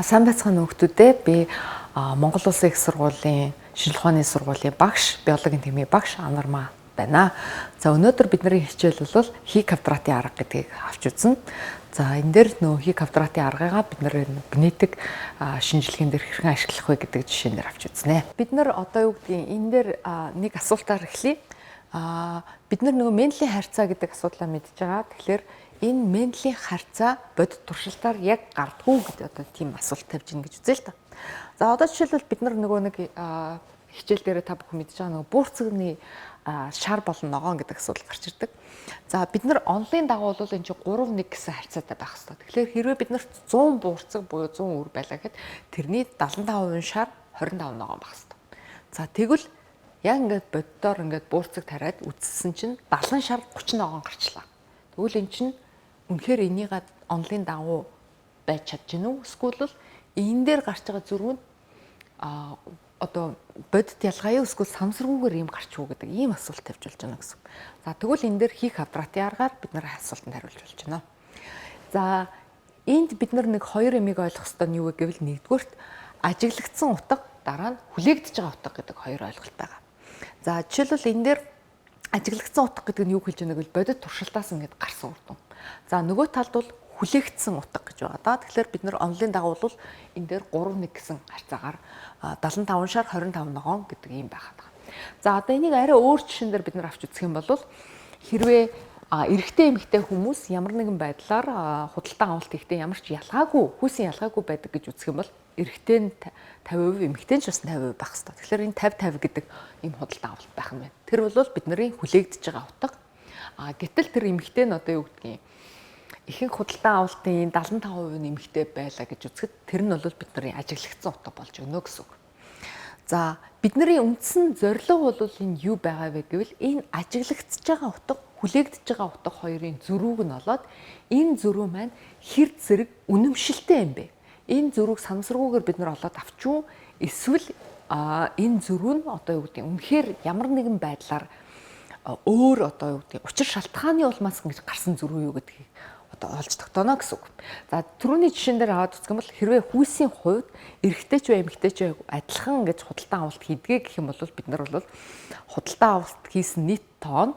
Сайн байцгаана хүүхдүүдээ. Би Монгол Улсын их сургуулийн шинжлэх ухааны сургуулийн багш, биологийн тэмээ багш Анармаа байна. За өнөөдөр бидний хичээл бол хий квадратын арга гэдгийг авч үзнэ. За энэ дээр нөө хий квадратын аргыг бид нэр генетик шинжилгээнд хэрхэн ашиглах вэ гэдэг жишээн дээр авч үзнэ. Бид нар одоо юу гэдгийг энэ дээр нэг асуултаар эхлэе. Бид нар нөгөө Менделийн харьцаа гэдэг асуудлаа мэдж байгаа. Тэгэхээр энэ Менделийн харьцаа бодит туршилтаар яг гардггүй гэдэг одоо тийм асуулт тавьж гин гэж үзье л та. За одоо жишээлбэл бид нар нөгөө нэг хичээл дээр та бүхэн мэдж байгаа нөгөө буурцагны шар болон ногоон гэдэг асуудал гарч ирдэг. За бид нар онлын дагуу бол энэ чинь 3-1 гэсэн харьцаатай байх хэрэгтэй. Тэгэхээр хэрвээ бид нарт 100 буурцаг буюу 100 үр байлаа гэхэд тэрний 75% шар 25 ногоон байх хэрэгтэй. За тэгвэл яг ингээд боддоор ингээд буурцаг тариад үзсэн чинь 70 шар 30 ногоон гарчлаа. Тэгвэл эн чинь үнэхээр энийг онлын дагуу байж чадж гинүү? Эсвэл энэ дээр гарч байгаа зүрх нь одоо бодит ялгаа юу эсвэл самсргүйгээр юм гарч уу гэдэг ийм асуулт тавьж болж байна гэсэн. За тэгвэл энэ дээр хий квадратын аргаар бид нар асуултанд хариулж болж байна. За энд бид нар нэг хоёр ямиг ойлгох ёстой нь юу вэ гэвэл нэгдүгürt ажиглагдсан утга дараа нь хүлээгдэж байгаа утга гэдэг хоёр ойлголт байгаа. За жишээлбэл энэ дээр ажиглагдсан утга гэдэг нь юу хэлж байгааг бол бодит туршилтаас ингээд гарсан үр дүн. За нөгөө талд бол хүлээгдсэн утга гэж байгаа да. Тэгэхээр бид нар онлын дагуу бол энэ дээр 3-1 гэсэн харьцаагаар 75 шар 25 ногоон гэдэг юм байхад байгаа. За одоо энийг арай өөр жишээн дээр бид нар авч үзэх юм бол хэрвээ эрэгтэй эмэгтэй хүмүүс ямар нэгэн байдлаар худалдан авалт хийхдээ ямар ч ялгаагүй хүүсийн ялгаагүй байдаг гэж үзэх юм бол эрэгтэй нь 50%, эмэгтэй нь ч бас 50% байх хэрэгтэй. Тэгэхээр энэ 50-50 гэдэг ийм худалдан авалт байх юм байна. Тэр бол бидний хүлээгдэж байгаа утга. Гэтэл тэр эмэгтэй нь одоо юу гэдгийг ихэнх худалдан авалтын 75% нь эмэгтэй байлаа гэж үзэхэд тэр нь бол бидний ажиглагдсан утга болж өгнө гэсэн үг. За бидний үндсэн зорилго бол энэ юу байгаа вэ гэвэл энэ ажиглагдж байгаа утга, хүлээгдэж байгаа утга хоёрын зөрүүг нь олоод энэ зөрүү маань хэр зэрэг үнэмшилтэй юм бэ? Энэ зөрүүг самсргүйгээр бид нар олоод авчуу эсвэл энэ зөрүү нь одоо юу гэдэг үнэхээр ямар нэгэн байдлаар өөр одоо юу гэдэг учир шалтгааны улмаас ингэж гарсан зөрүү юу гэдгийг одоо олж тогтооно гэсэн үг. За түрүүний жишээн дээр аваад үзэх юм бол хэрвээ хүүсийн хувьд эрэгтэй ч бай эмэгтэй ч адилхан ингэж худалдан авалт хийдгээ гэх юм бол бид нар бол худалдан авалт хийсэн нийт тоон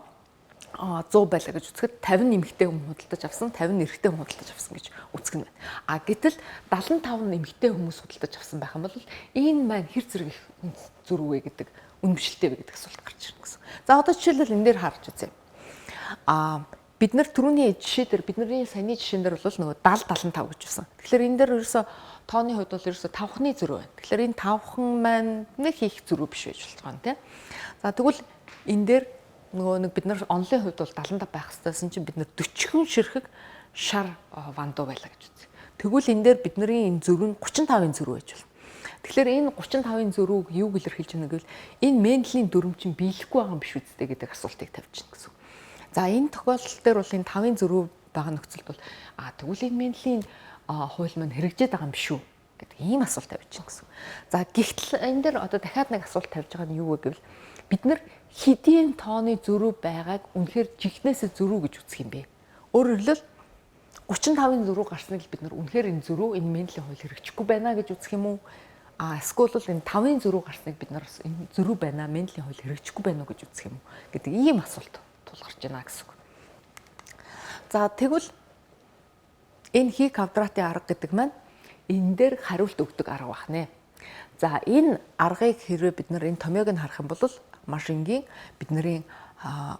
100 байлаа гэж үзэхэд 50 эмэгтэй хүн худалдаж авсан, 50 эрэгтэй хүн худалдаж авсан гэж үзэх нь байна. Гэтэл 75 эмэгтэй хүмүүс худалдаж авсан байх юм бол энэ маань хэр зэрэг их зөрүү вэ гэдэг үнэмшилтэй вэ гэдэг асуулт гарч ирнэ гэсэн. За одоо жишээлбэл энэ дээр харж үзье. Бид нар түрүүний жишээ дээр бидний саяны жишээн дээр бол нөгөө 70-75 гэж байсан. Тэгэхээр энэ дээр ерөөсө тооны хувьд бол ерөөсө 5-ны зөрүү байна. Тэгэхээр энэ 5хан маань нэг их зөрүү биш байж болж байгаа юм тийм. За тэгвэл энэ дээр нөгөө нэг бид нар онлын хувьд бол 75 байх хэрэгтэйсэн чинь бид нар 40 ширхэг шар вандуу байлаа гэж үзье. Тэгвэл энэ дээр бидний энэ зөрүү нь 35-ын зөрүү байж болно. Тэгэхээр энэ 35-ын зөрүүг юу илэрхийлж байна гэвэл энэ Менделийн дүрм чинь биелэхгүй байгаа юм биш үстэй гэдэг асуултыг тавьж байна гэсэн. За энэ тохиолдол дээр бол энэ 5-ын зөрүү байгаа нөхцөлд бол тэгвэл энэ Менделийн хууль маань хэрэгжээд байгаа юм биш үү гэдэг ийм асуулт тавьж байна гэсэн. За гэхдээ энэ дээр одоо дахиад нэг асуулт тавьж байгаа нь юу вэ гэвэл бид нар хэдийн тооны зөрүү байгааг үнэхээр жигнэсээ зөрүү гэж үзэх юм бэ? Өөрөөр хэлбэл 35-ын зөрүү гарсныг бид нар үнэхээр энэ зөрүү энэ Менделийн хууль хэрэгжихгүй байна гэж үзэх юм уу? Эсвэл энэ 5-ын зөрүү гарсныг бид нар энэ зөрүү байна, Менделийн хууль хэрэгжихгүй байна уу гэж үзэх юм уу гэдэг ийм асуулт тулгарч байна гэсэн үг. За тэгвэл энэ хий квадратын арга гэдэг маань энэ дээр хариулт өгдөг арга байна. За энэ аргыг хэрвээ бид нар энэ томьёог нь харах юм бол маш энгийн бидний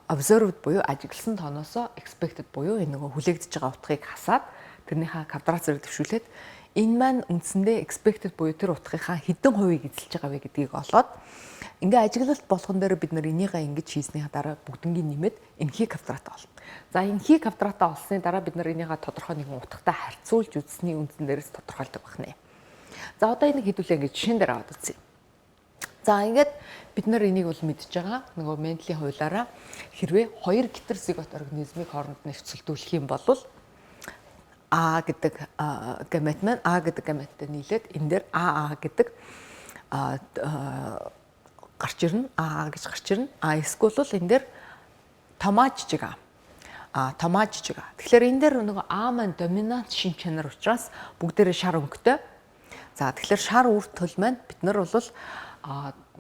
observed буюу ажигласан тооноосоо expected буюу энэ нөгөө хүлээгдэж байгаа утгыг хасаад тэрнийхээ квадрат зэрэг төвшүүлээд энэ маань үндсэндээ expected буюу тэр утгынхаа хэдэн хувийг эзэлж байгаа вэ гэдгийг олоод ингээ ажиглалт болгон дээр бид нар энийгээ ингэж хийснийхаа дараа бүгднгийн нэмээд энэ хий квадратаа олно. За энэ хий квадратаа олсны дараа бид нар энийгээ тодорхой нэгэн утгатай харьцуулж үзсний үндсэн дээрээс тодорхойлдог байна. За одоо энийг хэдүүлээ ингэж жишээн дээр аваад үзье. За ингээд бид нар энийг бол мэдж байгаа. Нөгөө Менделийн хуулиараа хэрвээ хоёр гетерозигот организмыг хооронд нь нөхцөлдүүлэх юм бол А гэдэг гамет маань А гэдэг гаметтэй нийлээд энэ дээр АА гэдэг гарч ирнэ. АА гэж гарч ирнэ. Эсвэл энэ дээр томаажжиг томаажжиг. Тэгэхээр энэ дээр нөгөө А маань доминант шин чанар учраас бүгдээрээ шар өнгөтэй. За тэгэхээр шар үр төл маань бид нар бол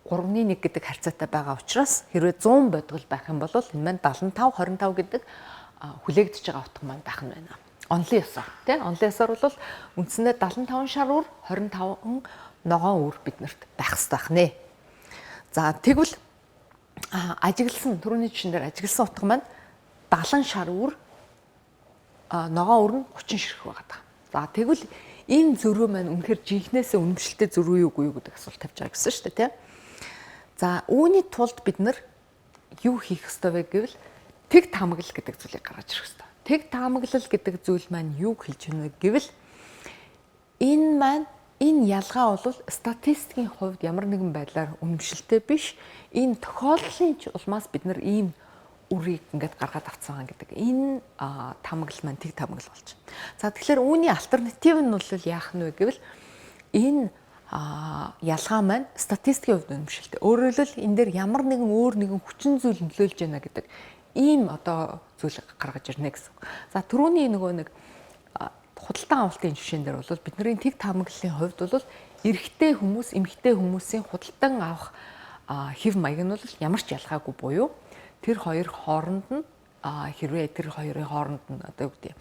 3-1 гэдэг харьцаатай байгаа учраас хэрвээ 100 бодгол байх юм бол энэ маань 75 25 гэдэг хүлээгдэж байгаа утга маань байх нь байна. Онлын ёсоор тий онлын ёсоор бол үндсэндээ 75 шар үр 25 ногоон үр биднэрт байх хэрэгтэй байх нэ. За тэгвэл ажигласан түрүүний жишээн дээр ажигласан утга маань 70 шар үр ногоон үр нь 30 ширхэг байгаа. За тэгвэл энэ зөрүү маань үнэхээр жинхнээсээ үнэмшилтэй зөрүү юу үгүй юу гэдэг асуулт тавьж байгаа гэсэн шүү дээ тий. За үүний тулд бид нар юу хийх ёстой вэ гэвэл тэг таамаглал гэдэг зүйлийг гаргаж ирэх ёстой. Тэг таамаглал гэдэг зүйл маань юу хэлж байна вэ гэвэл энэ ялгаа бол статистикийн хувьд ямар нэгэн байдлаар үнэмшилтэй биш. Энэ тохиолдлын улмаас бид нар ийм үрийг ингээд гаргаад авцсан гэдэг. Энэ таамаглал маань тэг таамаглал болж байна. За тэгэхээр үүний альтернатив нь бол яах нь вэ гэвэл энэ ялгаа маань статистикийн хувьд үнэмшилтэй. Өөрөөр хэлбэл энэ дээр ямар нэгэн өөр нэгэн хүчин зүйл нөлөөлж байна гэдэг ийм одоо зүйл гаргаж ирнэ гэсэн. За түрүүний нөгөө нэг худалдан авалтын жишээн дээр бол бидний тэг таамаглалын хувьд бол эрэгтэй хүмүүс, эмэгтэй хүмүүсийн худалдан авах хэв маяг нь бол ямар ч ялгаагүй буюу тэр хоёр хооронд нь хэрвээ тэр хоёрын хооронд нь одоо юу гэдэг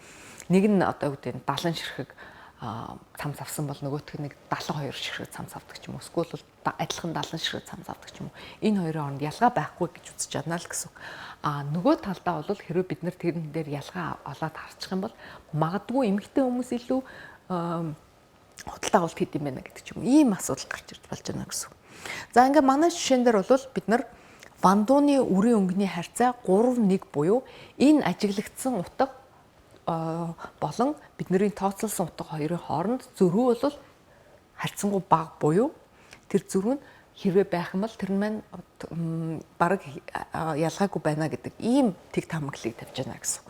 нэг нь одоо юу гэдэг 70 ширхэг цамц авсан бол нөгөөх нь 72 ширхэг цамц авдаг ч юм уу. Эсвэл бол адилхан 70 ширхэг цамц авдаг ч юм уу. Энэ хоёрын хооронд ялгаа байхгүй гэж үзэж чадна л гэсэн. Нөгөө талдаа бол хэрвээ бид нар тэрэн дээр ялгаа олоод харчих юм бол магадгүй эмэгтэй хүмүүс илүү худалдаа авалт хийх юм байна гэдэг ч юм уу. Ийм асуудал гарч ирж болж байна гэсэн. За ингээ манай жишээн дээр бол бид нар вандууны үрийн өнгөний харьцаа 3-1 буюу энэ ажиглагдсан утга болон бидний тооцоолсон утга хоёрын хооронд зөрүү бол харьцангуй бага буюу тэр зөрүү нь хэрвээ байх юм бол тэр нь маань бараг ялгаагүй байна гэдэг ийм тэг таамаглалыг тавьж байна гэсэн.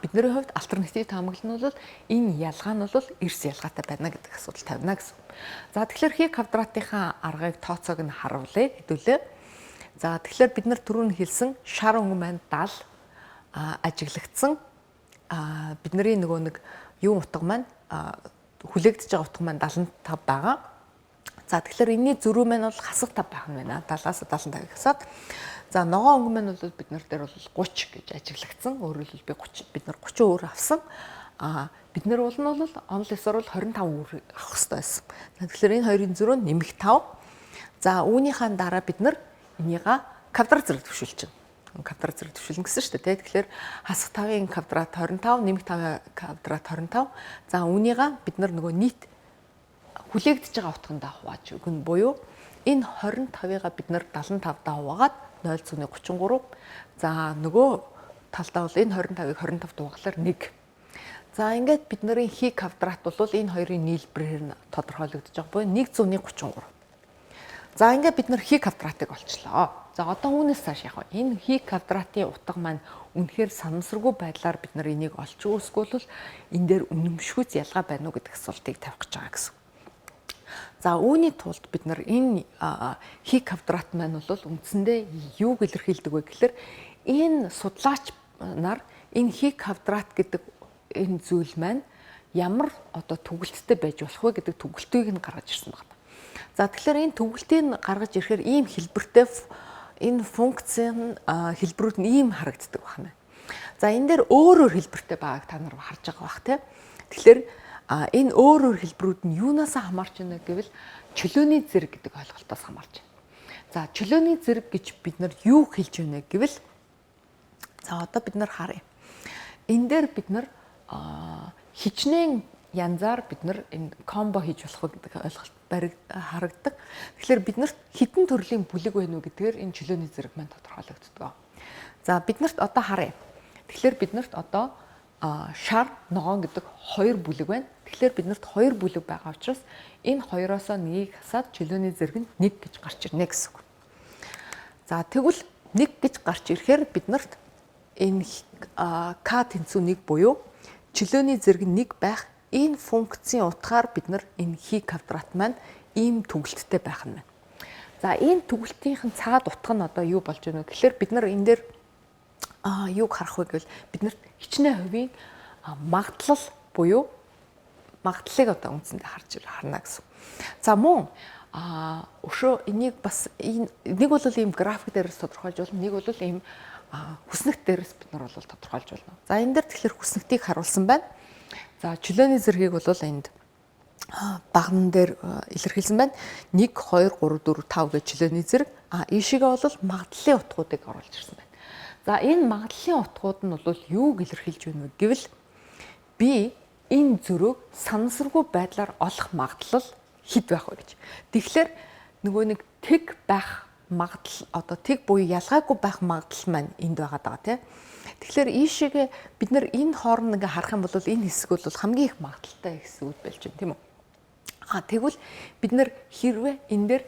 Бидний хувьд альтернатив таамаглал нь бол энэ ялгаа нь бол эрс ялгаатай байна гэдэг асуудал тавина гэсэн. За тэгэхээр хий квадратынхаа аргыг тооцоог нь харуулъя хэдүүлээ. За тэгэхээр бид нар түрүүн хэлсэн шар өнгө маань 70 ажиглагдсан бидний нөгөө нэг юу утга маань хүлээгдэж байгаа утга маань 75 байгаа. За тэгэхээр энэний зөрүү маань бол хасах тав байх нь байна. 70-аас 75 гэсаад. За ногоон өнгө маань бол бид нар дээр бол 30 гэж ажиглагдсан. Өөрөөр хэлбэл бид нар 30 өөр авсан. Бид нар бол онл ёсоор бол 25 өөр авах хэрэгтэй байсан. Тэгэхээр энэ хоёрын зөрүү нь нэмэх 5. За үүнийхээ дараа бид нар энийга квадрат зэрэг төвшүүлж байна. Квадрат зэрэг төвшүүлнэ гэсэн шүү дээ. Тэгэхээр хасах 5-ын квадрат 25, нэмэх 5-ын квадрат 25. За үүнийга бид нар нөгөө нийт хүлээгдэж байгаа утгандаа хувааж өгнө буюу энэ 25-ыг бид нар 75-даа хуваагаад 0.33. За нөгөө талдаа бол энэ 25-ыг 25 дуугалаар 1. За ингээд бидний хий квадрат бол энэ хоёрын нийлбэрээр нь тодорхойлогдож байгаа буюу 1.33. За ингээд бид нар хий квадратыг олчлоо. За одоо үүнээс цааш яах вэ? Энэ хий квадратын утга маань үнэхээр санамсаргүй байдлаар бид нар энийг олж өгөөсгөл энэ дээр үнэмшгүйц ялгаа байна уу гэдэг асуултыг тавих гэж байгаа гэсэн. За үүний тулд бид нар энэ хий квадрат маань бол үндсэндээ юуг илэрхийлдэг вэ гэхээр энэ судлаач нар энэ хий квадрат гэдэг энэ зүйл маань ямар одоо түгэлттэй байж болох вэ гэдэг түгэлтийг нь гаргаж ирсэн байна. За тэгэхээр энэ түгэлтийг гаргаж ирэхээр ийм хэлбэртэй энэ функцийн хэлбэрүүд нь ийм харагддаг байна. За энэ дээр өөр хэлбэртэй байгааг та нар харж байгаа бах тийм. Тэгэхээр энэ өөр хэлбэрүүд нь юунаас хамаарч байна гэвэл чөлөөний зэрэг гэдэг ойлголтоос хамаарч байна. За чөлөөний зэрэг гэж бид нар юу хэлж байна гэвэл за одоо бид нар харъя. Энэ дээр бид нар хичнээн янзаар бид нар энэ комбо хийж болох гэдэг ойлголт харагддаг. Тэгэхээр биднэрт хэдэн төрлийн бүлэг байна уу гэдгээр энэ чөлөөний зэрэг маань тодорхойлогддог. За биднэрт одоо харъя. Тэгэхээр биднэрт одоо шар ногоон гэдэг хоёр бүлэг байна. Тэгэхээр биднэрт хоёр бүлэг байгаа учраас энэ хоёроос нэгийг хасаад чөлөөний зэрэг нь 1 гэж гарч ирнэ гэсэн үг. За тэгвэл 1 гэж гарч ирэхээр биднэрт энэ k тэнцүү 1 буюу чөлөөний зэрэг нь 1 байх энэ функцийн утгаар бид нар энэ хий квадрат маань ийм түгэлттэй байх нь байна. За энэ түгэлтийн цаад утга нь одоо юу болж байна вэ гэхээр бид нар энэ дээр юуг харах вэ гэвэл бид нарт хичнээн хувийн магадлал буюу магадлалыг одоо үндсэндээ харна гэсэн. За мөн өшөө энийг бас нэг бол ийм график дээрээс тодорхойлж болно, нэг бол ийм хүснэгт дээрээс бид нар бол тодорхойлж болно. За энэ дээр тэгэхээр хүснэгтийг харуулсан байна. За чөлөөний зэргийг бол энд багнан дээр илэрхийлсэн байна. 1 2 3 4 5 гэж чөлөөний зэрэг. Ийшээгээ бол магадлалын утгуудыг оруулж ирсэн байна. За энэ магадлалын утгууд нь бол юуг илэрхийлж байна вэ гэвэл би энэ зөрөөг санамсаргүй байдлаар олох магадлал хэд байх вэ гэж. Тэгэхээр нөгөө нэг тэг байх магадлал одоо тэг буюу ялгаагүй байх магадлал маань энд байгаа даа тийм. Тэгэхээр ийшээгээ бид нар энэ хооронд ингээ харах юм бол энэ хэсэг бол хамгийн их магадлалтай хэсгүүд болж байна тийм үү. Тэгвэл бид нар хэрвээ энэ дээр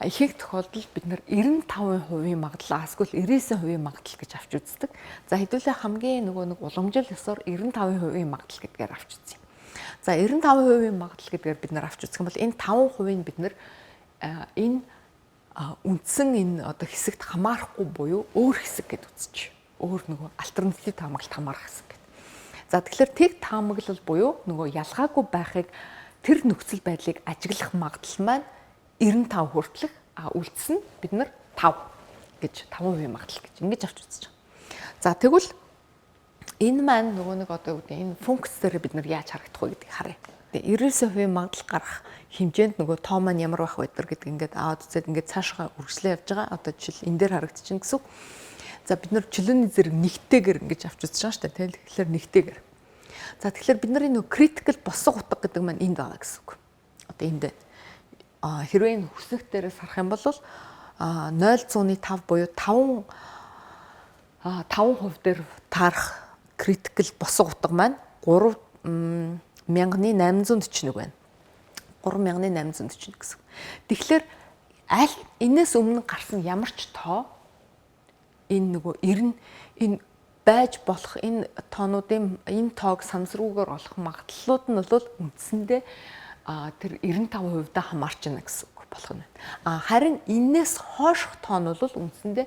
ихэнх тохиолдолд бид нар 95% магадлал эсвэл 99% магадлал гэж авч үздэг. За хэдүүлээ хамгийн нөгөө нэг уламжлал ёсоор 95% магадлал гэдгээр авч үзье. За 95% магадлал гэдгээр бид нар авч үзэх юм бол энэ 5% нь бид нар энэ үндсэн энэ одоо хэсэгт хамаарахгүй буюу өөр хэсэг гэд үзчих. Өөр нөгөө альтернатив таамаглалд хамаарах хэсэг гэд. За тэгэхээр тэг таамаглал буюу нөгөө ялгаагүй байхыг тэр нөхцөл байдлыг ажиглах магадлал маань 95 хүртэлх үлдсэн нь бид нар 5 гэж 5% магадлал гэж ингэж авч үзэж байгаа. За тэгвэл энэ маань нөгөө нэг одоо юу гэдэг энэ функц дээр бид нар яаж харагдах вэ гэдгийг харъя. Тэгээ 99% магадлал гарах хэмжээнд нөгөө тоо маань ямар байх вэ гэдэг ингээд аваад үзээд ингээд цаашгаа үргэлжлээ явж байгаа. Одоо жишээл энэ дээр харагдчихна гэсэн. За бид нар чөлөөний зэрэг нэгтэйгээр ингэж авч үзэж байгаа шүү дээ. Тэгэхээр нэгтэйгээр. За тэгэхээр бид нар энэ critical босго утга гэдэг маань энд байгаа гэсэн үг. Одоо энд байна. Хэрвээ энэ хүснэгт дээрээс харах юм бол 0.5 буюу 5% дээр таарах critical босго утга маань 3841 байна. 3841 гэсэн. Тэгэхээр аль энэс өмнө гарсан ямар ч тоо энэ нөгөө 90 энэ байж болох энэ тоонуудын энэ тоог санамсаргүйгээр олох магадлалууд нь бол үндсэндээ тэр 95% та хамаарч байна гэсэн үг болох нь. Харин энэс хойших тоон бол үндсэндээ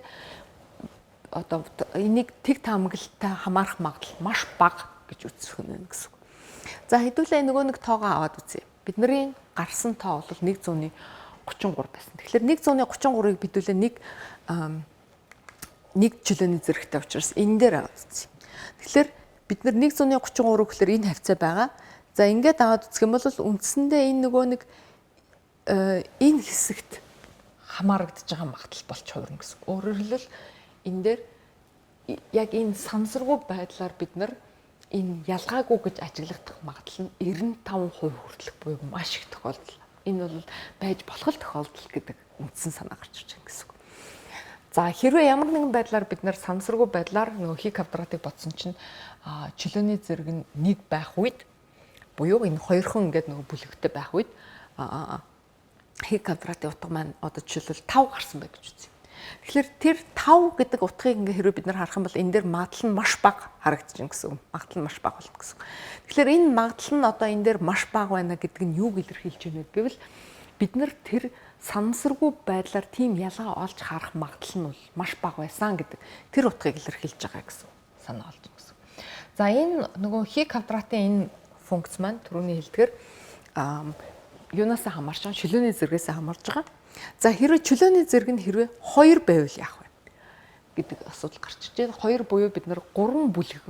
одоо энийг тэг таамаглалтай хамаарах магадлал маш бага гэж үзэх нь гэсэн үг. За хэдүүлээ нөгөө нэг тоогоо аваад үзье. Бидний гарсан тоо бол 133 байсан. Тэгэхээр 133-ыг бидүүлээ нэг чөлөөний зэрэгтэй учраас энэ дээр аваад үзье. Тэгэхээр бид нар 133 гэхээр энэ хавцаа байгаа. За ингээд аваад үзэх юм бол үндсэндээ энэ нөгөө нэг энэ хэсэгт хамаарагдаж байгаа магадлал болж хувирна гэсэн. Өөрөөр хэлбэл энэ дээр яг энэ санамсаргүй байдлаар бид нар энэ ялгаагүй гэж ажиглагдах магадлал нь 95% хүртэлх буюу маш их тохиолдол. Энэ бол байж болох тохиолдол гэдэг үндсэн санаа гарч ирж байгаа гэсэн. За хэрвээ ямар нэгэн байдлаар бид нар санамсаргүй байдлаар нөгөө хий квадратыг бодсон чинь чөлөөний зэрэг нь 1 байх үед буюу энэ хоёрхан ингээд нөгөө бүлэгтэй байх үед хий квадратын утга маань одоо жишээлбэл 5 гарсан байх гэж үзье. Тэгэхээр тэр 5 гэдэг утгыг ингээ хэрвээ бид нар харах юм бол энэ дээр магадлал нь маш бага харагдчихна гэсэн үг. Магадлал нь маш бага болно гэсэн. Тэгэхээр энэ магадлал нь одоо энэ дээр маш бага байна гэдэг нь юуг илэрхийлж байна гэвэл бид нар тэр санамсаргүй байдлаар тийм ялгаа олж харах магадлал нь бол маш бага байсан гэдэг тэр утгыг илэрхийлж байгаа гэсэн санаа олж байна гэсэн. За энэ нөгөө хий квадратын энэ функц маань түрүүний хэлдгээр юунаас хамаарч байгаа? Чөлөөний зэргээс хамаарч байгаа. За хэрвээ чөлөөний зэрэг нь хэрвээ 2 байвал яах вэ гэдэг асуудал гарч иж байна. 2 буюу бид нар 3 бүлгийг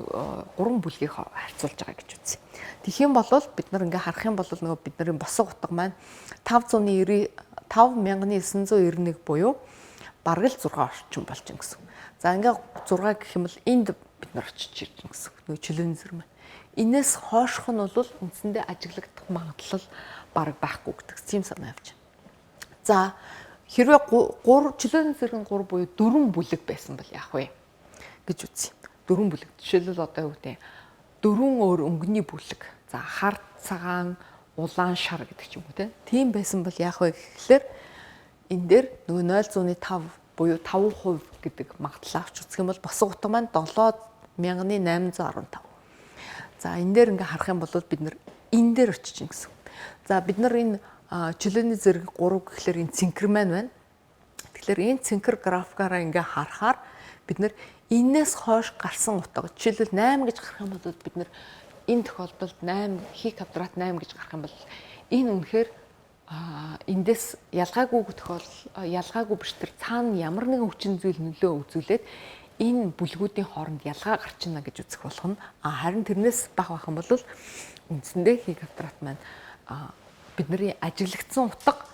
харьцуулж байгаа гэж үзье. Тэгэх юм бол бид нар ингээ харах юм бол нөгөө бидний босго утга маань 5991 буюу бараг л 6 орчим болж байна гэсэн. За ингээ 6 гэх юм бол энд бид нар очиж ирж байна гэсэн. Нөгөө чөлөөний зэрэг маань. Энээс хойших нь бол үндсэндээ ажиглагдах магадлал бараг байхгүй гэдэг тийм санаа явж байна. За хэрвээ чөлөөний зэрэг нь 3 буюу 4 бүлэг байсан бол яах вэ гэж үзье. 4 бүлэг. Жишээлбэл одоо юу гэдэг 4 өөр өнгөний бүлэг. За хар цагаан, улаан шар гэдэг ч юм уу тийм байсан бол яах вэ гэхлээр энэ дээр нөгөө 0.5 буюу 5% гэдэг магадлал авч үзэх юм бол босго утга маань 7815. За энэ дээр ингээ харах юм бол бид нар энэ дээр очиж гин гэсэн. За бид нар энэ чөлөөний зэрэг 3 гэхлээр энэ цэнхэр маань байна. Тэгэхээр энэ цэнхэр графикаараа ингээ харахаар бид нар энээс хойш гарсан утга жишээлбэл 8 гэж гарах юм бол бид нар энэ тохиолдолд 8 хи квадрат 8 гэж гарах юм бол энэ үнэхээр эндээс ялгаагүй биш тэр цаана ямар нэгэн хүчин зүйл нөлөө үзүүлээд энэ бүлгүүдийн хооронд ялгаа гарч ийна гэж үзэх болох нь. Харин тэрнээс бага байх юм бол үндсэндээ хи квадрат маань бидний ажиглагдсан утга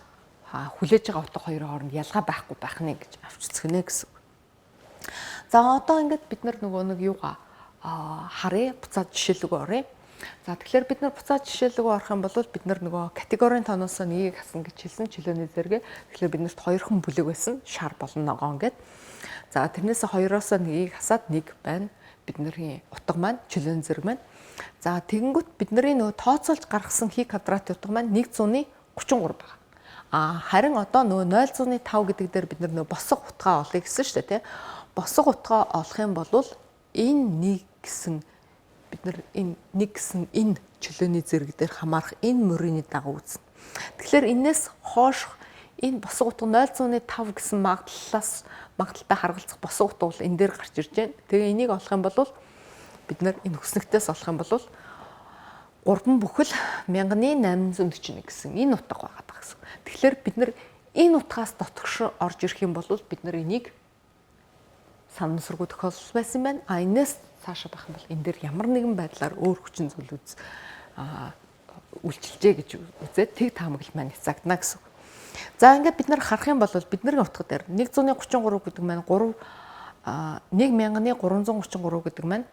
хүлээж байгаа утга хоёрын хооронд ялгаа байхгүй байх нь гэж авч үзэх нэ гэсэн. За одоо ингээд бид нар нэг юугаа харъя, буцаад жишээлгөө оръё. За тэгэхээр бид нар буцаад жишээлгөө орох юм бол бид нар нөгөө категорийн тооноос нэгийг хасна гэж хэлсэн чөлөөний зэрэг. Тэгэхээр биднэрт хоёрхан бүлэг байсан. Шар болон ногоон гэд. За тэрнээс хоёроос нэгийг хасаад нэг байна. Бидний утга маань чөлөөний зэрэг маань. За тэгэнгүүт бидний нөгөө тооцоолж гаргасан хи квадратын утга маань 133 байна. Харин одоо нөгөө 0.5 гэдэг дээр бид нөгөө босго утгаа олъё гэсэн шүү дээ, тий. Босго утгаа олох юм бол энэ нэг гэсэн бид нар энэ нэг гэсэн энэ чөлөөний зэрэг дээр хамаарах энэ мөрийн дагуу үзнэ. Тэгэхээр энэс хойш энэ босго утга 0.5 гэсэн магадлалтай харгалзах босго утга бол энэ дээр гарч ирж байна. Тэгээ энийг олох юм бол бид нар энэ хүснэгтээс олох юм бол 3 бүхэл 1841 гэсэн энэ утга байгаа гэсэн. Тэгэхээр бид нар энэ утгаас дотгош орж ирэх юм бол бид нар энийг санамсаргүй тохиолдол байсан байна. Энэс цаашаа байх юм бол энэ дээр ямар нэгэн байдлаар өөр хүчин зүйл үйлчилжээ гэж үзээд тэг таамаглал маань хязгаагдана гэсэн. За ингээд бид нар харах юм бол бидний утга дээр 133 гэдэг маань 1333 гэдэг маань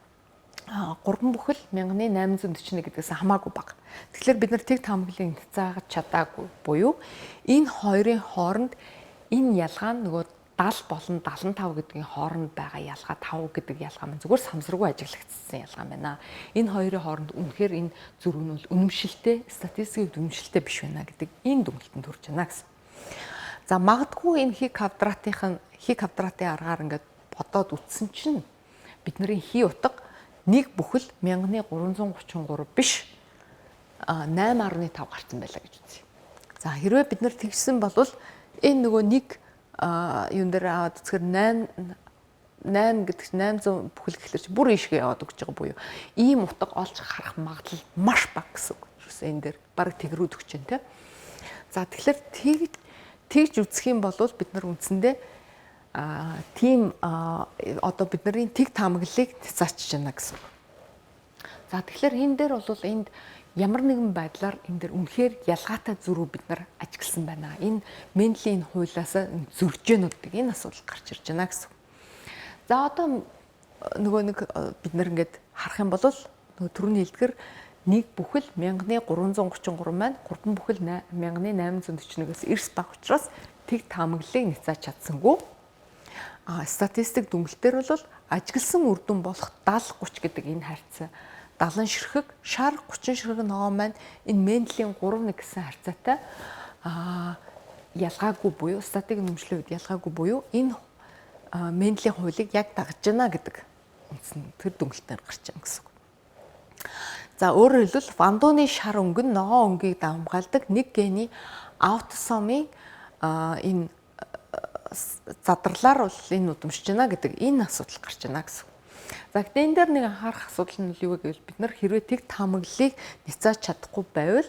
3 бүхэл 1841 гэдгээс хамаагүй бага. Тэгэхээр бид нар тэг таамаглалыг хязгаарч чадаагүй буюу энэ хоёрын хооронд энэ ялгаа нь нөгөө 70 болон 75 гэдгийн хооронд байгаа ялгаа 5 гэдэг ялгаа маань зүгээр самсаргүй ажиглагдсан ялгаа байна. Энэ хоёрын хооронд үнэхээр энэ зүрх нь бол үнэмшилтэй, статистикийн үнэмшилтэй биш байна гэдэг энэ дүгнэлтэнд хүрч байна гэсэн. За магадгүй энэ хи квадратын аргаар ингээд бодоод үтсэн чинь бидний хи утга 1 бүхэл 1333 биш 8.5 гарсан байлаа гэж үзье. За хэрвээ бид нар тэгсэн бол энэ нөгөө нэг юун дээр аваад үзэхээр 8 гэдэг 800 бүхэл гэхэлэр чи бүр ийшгээ яваад өгч байгаа буюу ийм утга олж харах магадлал маш бага гэсэн үг. Энэ дээр баг тэгрүүд өгч जैन тэ. За тэгэхээр тэгж үзэх юм бол бид нар үндсэндээ тийм одоо бидний тэг таамаглалыг цаачж байна гэсэн. За тэгэхээр энэ дээр бол энд ямар нэгэн байдлаар энэ дээр үнэхээр ялгаатай зүрх бид нар ажигласан байна. Энэ Менделийн хуулиас зөрж гэнэ гэдэг энэ асуудал гарч ирж байна гэсэн. За одоо нөгөө нэг бид нар ингээд харах юм бол нөгөө түрүүний хэлдгэр 1 бүхэл 1333 маань 3 бүхэл 1841-ээс эрс баг учраас тэг таамаглалыг няцааж чадсангүй. Статистик дүнэлтээр бол ажигласан үр дүн болох 70-30 гэдэг энэ харьцаа 70 ширхэг, шар 30 ширхэг ногоон маань энэ Менделийн 3-1 гэсэн харьцаатай ялгаагүй буюу статистик нэмшлийн үед ялгаагүй буюу энэ Менделийн хуулийг яг дагаж байна гэдэг тэр дүнэлтээр гарч байгаа гэсэн. За өөрөөр хэлбэл Вандууны шар өнгө нь ногоон өнгийг дамгаалдаг нэг гений аутосомын энэ задарлаар бол энэ удамшиж байна гэдэг энэ асуудал гарч байна гэсэн. За гэхдээ энэ дээр нэг анхаарах асуудал нь юу вэ гэвэл бид нар хэрвээ тэг таамаглалыг няцааж чадахгүй байвал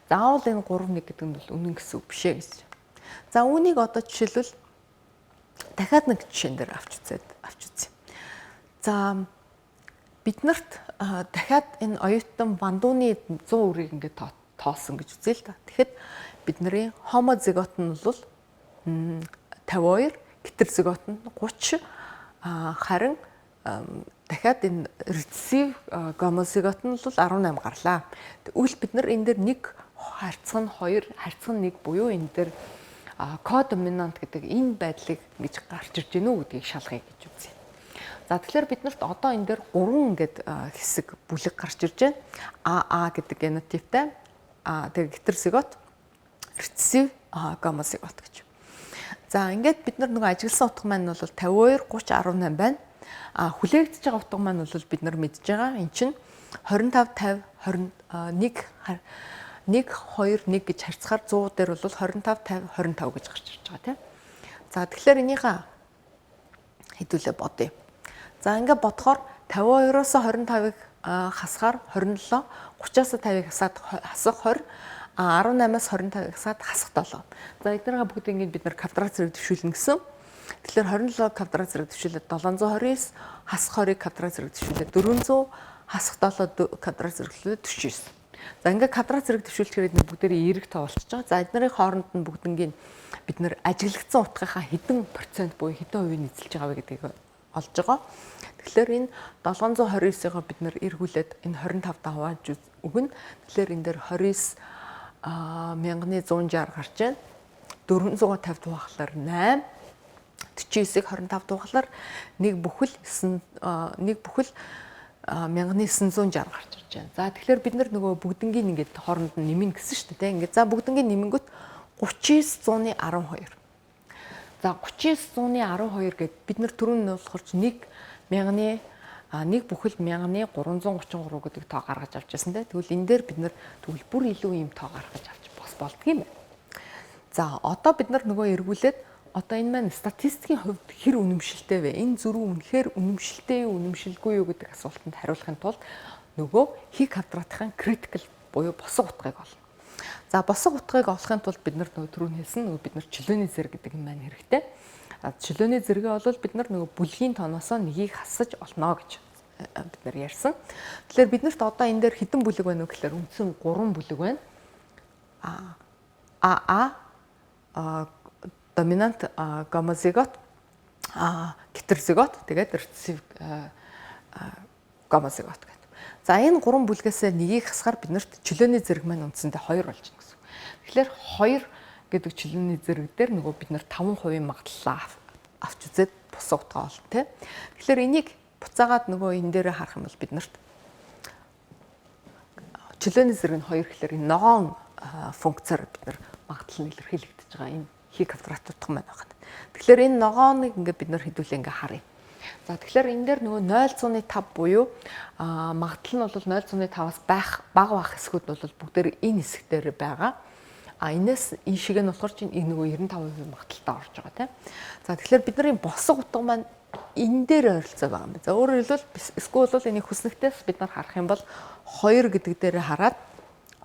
заавал энэ 3-1 гэдэг нь бол үнэн гэсэн үг биш ээ гэж. За үүнийг одоо жишээлбэл дахиад нэг жишээн дээр авч үзье. За биднэрт дахиад энэ оюутан Вандууны 100 үрийг ингээд тоосон гэж үзье л да. Тэгэхэд бидний хомозигот нь бол 52, гетерозигот нь 30 харин дахиад энэ рецессив гомозигот нь бол 18 гарлаа. Тэгвэл бид нар энэ дээр нэг харьцах нь 2, харьцах нь 1 буюу энэ дээр кодоминант гэдэг энэ байдлыг гэж гарч ирж гэнэ үү гэдгийг шалгая гэж үзье. За тэгэхээр биднэрт одоо энэ дээр 3 ингээд хэсэг бүлэг гарч ирж байна. АА гэдэг генотиптэй, тэгээ гетерозигот, рецессив гомозигот гэж. За ингээд бид нар нөгөө ажигласан утга маань бол 52, 30, 18 байна. Хүлээгдэж байгаа утга маань бол бид нар мэдж байгаа. Эн чинь 25, 50, 21 1 2 1 гэж харьцахаар 100 дээр бол 25 50 25 гэж гарч ирж байгаа тийм. За тэгэхээр энийхээ хэдүүлээ бодъё. За ингээд бодохоор 52-оос 25-ыг хасахаар 27, 30-аас 50-ыг хасах 20, 18-аас 25-ыг хасаад хасах 7. За эднэрээ бүгдийг бид нар квадрат зэрэг дэвшүүлнэ гэсэн. Тэгэхээр 27 квадрат зэрэг дэвшүүлээд 729, хасах 20-ыг квадрат зэрэг дэвшүүлээд 400, хасах 7 квадрат зэрэг дэвшүүлээд 49. За ингээд квадрат зэрэг дэвшүүлчихээр эдгээр бүгдээрээ эерэг тоо болчихж байгаа. За эднэрийн хооронд нь бүгднийг бид нар ажиглагдсан утгынхаа хэдэн процент буюу хэдэн хувийг эзэлж байгаа вэ гэдгийг олж байгаа. Тэгэхээр энэ 729-ыг бид нар эргүүлээд энэ 25 хувааж өгнө. Тэгэхээр энэ дээр 29 1160 гарч байна. 450 дуухлаар 8, 49-ийг 25 дуухлаар нэг бүхэл 1960 гарч ирж байна. За тэгэхээр бид нар нөгөө бүгднгийн ингээд хооронд нь нэмнэ гэсэн шүү дээ. Ингээд за бүгднгийн нэмэнгүүт 3912. За 3912 гэд бид нар түрүүн нь болохоор нэг бүхэл 1333 гэдэг тоо гаргаж авч байсан те. Тэгвэл энэ дээр бид нар тэгвэл бүр илүү юм тоо гаргаж авч болдго юм байна. За одоо бид нар нөгөө эргүүлээд одоо энэ маань статистикийн хувьд хэр үнэмшилтэй вэ? Энэ зөрүү үнэхээр үнэмшилтэй юу, үнэмшилгүй юу гэдэг асуултанд хариулахын тулд нөгөө хий квадратын критикал буюу босго утгыг олно. За босго утгыг олохын тулд бид нар нөгөө түрүүн хэлсэн нөгөө бид нар чөлөөний зэрэг гэдэг юм маань хэрэгтэй. Чөлөөний зэрэгээ бол бид нар нөгөө бүлгийн тооноосоо нэгийг хасаж олно гэж бид нар ярьсан. Тэгэхээр биднэрт одоо энэ дээр хэдэн бүлэг байна вэ гэхээр үндсэн 3 бүлэг байна. Доминант гомозигот, гетерозигот, тэгээд рецессив гомозигот гэдэг. За энэ 3 бүлгээс нэгийг хасахаар биднэрт чөлөөний зэрэг маань үндсэндээ 2 болж байна гэсэн. Тэгэхээр 2 гэдэг чөлөөний зэрэг дээр нөгөө бид нар 5% магадлалаа авч үзээд босго утгаа олно тэ. Тэгэхээр энийг буцаагаад нөгөө энэ дээрээ харах юм бол биднэрт чөлөөний зэрэг нь 2 гэхээр энэ ногоон функцээр бид нар магадлал нь илэрхийлэгдэж байгаа энэ хий квадрат утга маань байна. Тэгэхээр энэ ногооныг ингээд бид нар хэдүүлээ ингээд харъя. За тэгэхээр энэ дээр нөгөө 0.5 буюу магадлал нь бол 0.5-аас бага хэсгүүд бол бүгдээр энэ хэсэг дээр байгаа. Энэс энэ шиг нь болохоор чинь энэ нөгөө 95% магадaltaй орж байгаа тийм. За тэгэхээр бидний босго утга маань энэ дээр ойролцоо байгаа юм байна. За өөрөөр хэлбэл эсвэл бол энийг хүснэгтээс бид нар харах юм бол 2 гэдэг дээр хараад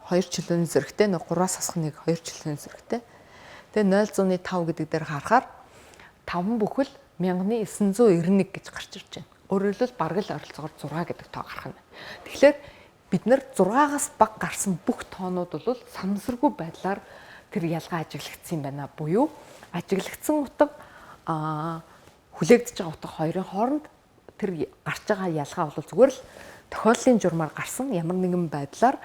2 чөлөөний зэрэгтэй, 3-аас хасах нэг 2 чөлөөний зэрэгтэй. Тэгээ 0.5 гэдэг дээр харахаар 5 бүхэл 1991 гэж гарч ирж байна. Өөрөөр хэлбэл бараг л ойролцоогоор 6 гэдэг тоо гарах нь. Тэгэхээр бид нэр 6-аас бага гарсан бүх тоонууд бол самсаргүй байдлаар тэр ялгаа ажиглагдсан юм байна. Буюу ажиглагдсан утга хүлээгдэж байгаа утга хоёрын хооронд тэр гарч байгаа ялгаа бол зүгээр л тохиоллын журмаар гарсан ямар нэгэн байдлаар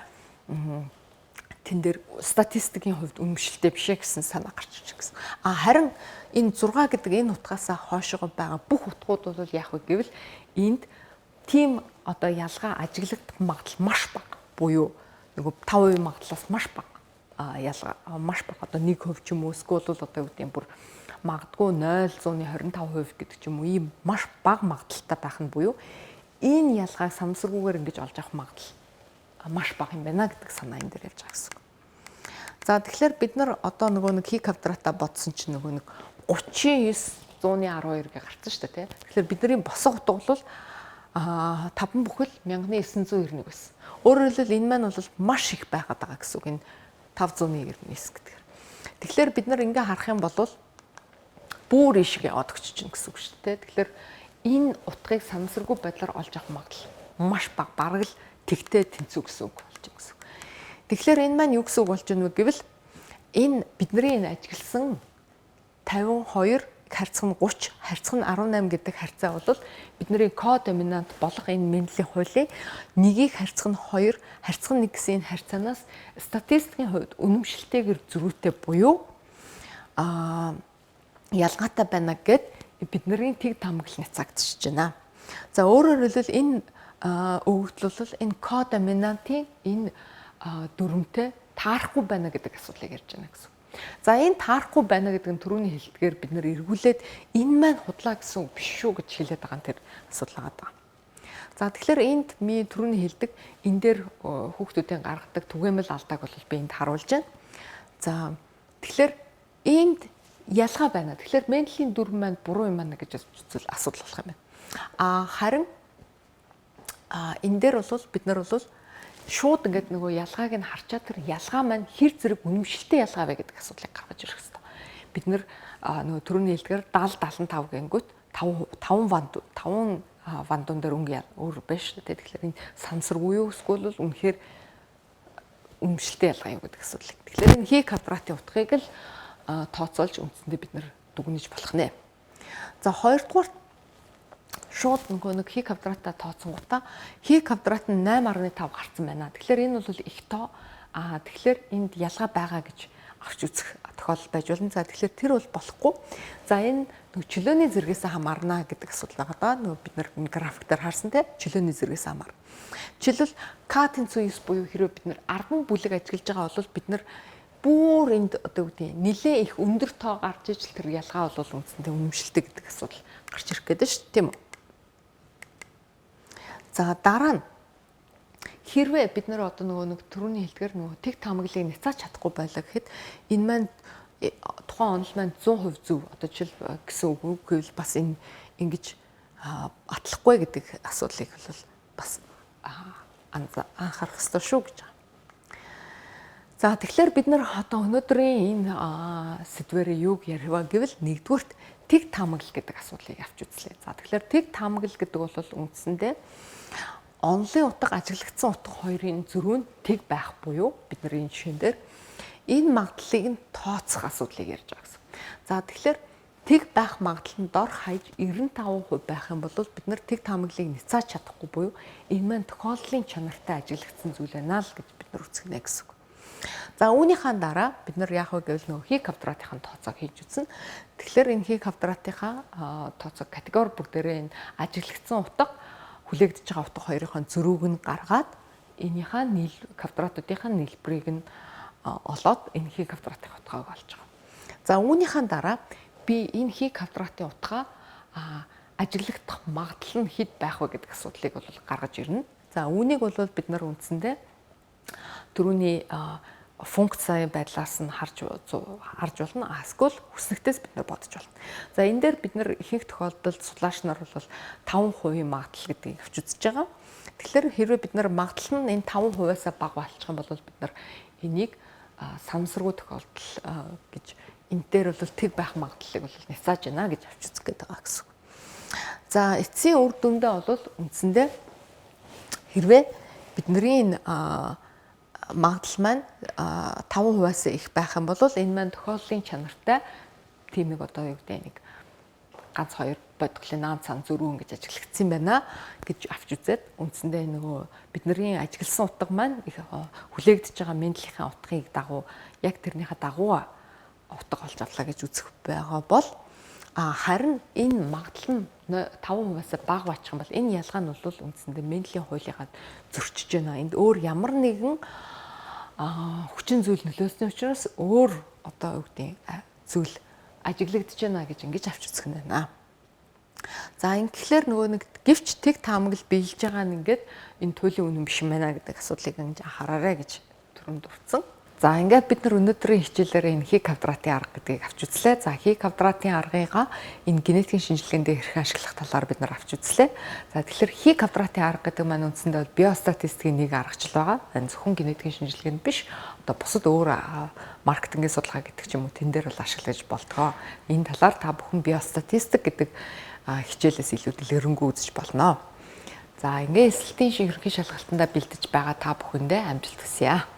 тэн дээр статистикийн хувьд үнэмшилтэй биш гэсэн санаа гарч ирж гэсэн. Харин энэ 6 гэдэг энэ утгаас хойшоо байгаа бүх утгууд бол яах вэ гэвэл энд тийм одоо ялгаа ажиглагдах магадлал маш бага. Буюу нөгөө 5% магадлалаас маш бага. Ялгаа маш бага. Одоо 1% ч юм уу эсвэл бол одоо юу гэдэг юм бүр магадгүй 0.25% гэдэг ч юм уу ийм маш бага магадaltaй байх нь буюу энэ ялгааг самсаргүйгээр ингэж олж авах магадлал маш бага юм байна гэдэг санаа энэ дээр явж байгаа гэсэн. За тэгэхээр бид нар одоо нөгөө нэг хий квадрата бодсон чинь нөгөө нэг 3912 гэ гарсан шүү дээ тий. Тэгэхээр бидний босго утга бол 5 бүхэл 1991 байсан. Өөрөөр хэлбэл энэ маань бол маш их байгаад байгаа гэсэн үг. Энэ 599 гэдгээр. Тэгэхээр бид нар ингээ харах юм бол бүр ишиг яваад өгч чинь гэсэн үг шүү дээ. Тэгэхээр энэ утгыг самсаргүй байдлаар олж авах магадлал маш бага. Бараг л тэгтэй тэнцүү гэсэн үг болж байгаа гэсэн. Тэгэхээр энэ маань юу гэсэн үг болж байна вэ гэвэл энэ бидний энэ ажигласан 52 харьцах нь 30, харьцах нь 18 гэдэг харьцаа бол бидний кодоминант болох энэ мэндлийн хуулийн нэгийг харьцах нь 2, харьцах нь 1 гэсэн энэ харьцаанаас статистикийн хувьд үнэмшилтэйгээр зөрүүтэй буюу ялгаатай байна гэд бидний тэг тамгал няцаагдчихж байна. За өөрөөр хэлбэл энэ өгөгдөл бол энэ кодоминантын энэ дүрмтэй таарахгүй байна гэдэг асуулыг ярьж байна гэсэн. За энэ таарахгүй байна гэдэг нь түрүүний хэлдгээр бид нэр эргүүлээд энэ маань худлаа гэсэн үг биш шүү гэж хэлээд байгаа нь тэр асуудал байгаа. За тэгэхээр энд ми түрүүний хэлдэг энэ дээр хүүхдүүдийн гаргадаг түгээмэл алдааг бол би энд харуулж байна. За тэгэхээр энд ялгаа байна. Тэгэхээр Менделийн дүрм маань буруу юм байна гэж үзвэл асуудал болох юм байна. Харин энэ дээр бол бид нар бол шууд ингээд нөгөө ялгааг нь харчаад тэр ялгаа маань хэр зэрэг үнэмшилтэй ялгаа вэ гэдэг асуудлыг гаргаж ирэх хэрэгтэй. Бид нар нөгөө түрүүний хэлдгээр 70 75 гэнгүүт 5 вандун дээр өнгө өөр биш шүү дээ. Тэгэхээр энэ сансаргүй юу эсвэл үнэхээр үнэмшилтэй ялгаа юу гэдэг асуудал. Тэгэхээр энэ хий квадратын утгыг л тооцоолж үндсэндээ бид нар дүгнэж болох нэ. За хоёрдугаар шууд нэг хий квадратаа тооцсонгуудаа хий квадрат нь 8.5 гарсан байна. Тэгэхээр энэ бол их тоо. Тэгэхээр энд ялгаа байгаа гэж авч үзэх тохиолдол байж болно. За тэгэхээр тэр бол болохгүй. За энэ чөлөөний зэргээс хамаарна гэдэг асуудал байгаа даа. Нөгөө бид нар энэ график дээр харсан те чөлөөний зэргээс хамаарна. Жишээлбэл К тэнцүү 9 буюу хэрвээ бид нар 10 бүлэг ажиглаж байгаа бол бид нар бүр энд одоо үгүй нэлээ их өндөр тоо гарч ижил тэр ялгаа бол үндсэндээ үнэмшилтэй гэдэг асуудал гарч ирэх гэдэг шүү дээ тийм үү. За дараа нь хэрвээ бид нар одоо нэг түрүүний хэлдгээр тэг таамаглалыг няцааж чадахгүй байлаа гэхэд энэ маань тухайн онол маань 100% зөв одоо жишээл гэсэн үг гэвэл бас энэ ингэж атлахгүй гэдэг асуудлыг бол бас анхаарах хэрэгтэй шүү гэж байна. За тэгэхээр бид нар одоо өнөөдрийн энэ сэдвэрээ юуг ярива гэвэл нэгдүгürt тэг таамаглал гэдэг асуудлыг авч үзлээ. За тэгэхээр тэг таамаглал гэдэг бол үндсэндээ онлын утга ажиглагдсан утга хоёрын зөрүү нь тэг байх буюу бидний жишээн дээр энэ магадлалыг нь тооцох асуудлыг ярьж байгаа гэсэн. За тэгэхээр тэг байх магадлал нь дор хаяж 95% байх юм бол бид нар тэг таамаглалыг няцааж чадахгүй буюу энэ маань тохиолдлын чанартай ажиглагдсан зүйл байна л гэж бид нар үзэгнэ гэсэн. За үүнийхээ дараа бид нар яах вэ гэвэл нөгөө хий квадратынхаа тооцоог хийж үзнэ. Тэгэхээр энэ хий квадратынхаа тооцоог категори бүгдээрээ энэ ажиглагдсан утга хүлээгдэж байгаа утга хоёрын зөрүүг нь гаргаад энийхээ квадратуудынхаа нийлбэрийг нь олоод энэ хий квадратын утгааг олж байгаа. За үүнийхээ дараа би энэ хий квадратын утгаа ажиглагдах магадлал нь хэд байх вэ гэдэг асуудлыг бол гаргаж ирнэ. За үүнийг бол бид нар үндсэндээ түрүүний функцийн байдлаас нь харж болно. Эсвэл хүснэгтээс бид нар бодож болно. За энэ дээр бид нар ихэнх тохиолдолд судлаач нар бол 5% магадлал гэдгийг авч үзэж байгаа. Тэгэхээр хэрвээ бид нар магадлал нь энэ 5%-аас бага болчих юм бол бид нар энийг самсаргуу тохиолдол гэж энэ дээр бол тэг байх магадлалыг бол няцааж байна гэж авч үзэх гээд байгаа гэсэн. За эцсийн үр дүндээ бол үндсэндээ хэрвээ бидний магадлал маань 5%-аас их байх юм бол энэ маань тохиолдлын чанартай тийм нэг одоо юу гэдэг нэг ганц хоёр бодглын наан цан зөрүү ингэж ажиглагдсан байна гэж авч үзээд үндсэндээ нөгөө бидний ажигласан утга маань их хүлээгдэж байгаа мэдлийнхаа утгыг дагуу яг тэрнийхээ дагуу утга олж авлаа гэж үзэх байгаа бол харин энэ магадлал нь 5%-аас бага бачих юм бол энэ ялгаа нь бол үндсэндээ мэндлийн хуулийнхаа зөрчиж байна. Энд өөр ямар нэгэн хүчин зүйл нөлөөсний учраас өөр одоо юу гэдэг зүйл ажиглагдж байна гэж ингэж авч үзэх нь байна. За ингэхлээр нөгөө нэг гэвч тэг таамаглал биелж байгаа нь ингээд энэ туйлын үнэн биш юм байна гэдэг асуудлыг ингэж анхаараарай гэж түрүүнд дурдсан. За ингээд бид нар өнөөдрийн хичээлээр энэ хий квадратын арга гэдгийг авч үзлээ. За хий квадратын аргыг энэ генетикийн шинжилгээнд хэрхэн ашиглах талаар бид нар авч үзлээ. За тэгэхээр хий квадратын арга гэдэг маань үндсэндээ биостатистикийн нэг аргачлал байгаа. Энэ зөвхөн генетикийн шинжилгээнд биш, одоо бусад өөр маркетингийн судалгаа гэдэг ч юм уу тэн дээр бол ашиглаж болтгоо. Энэ талаар та бүхэн биостатистик гэдэг хичээлээс илүү дэлгэрэнгүй үзэж болно. За ингээд эсэлтийн ерөнхий шалгалтандаа бэлдэж байгаа та бүхэндээ амжилт хүсье.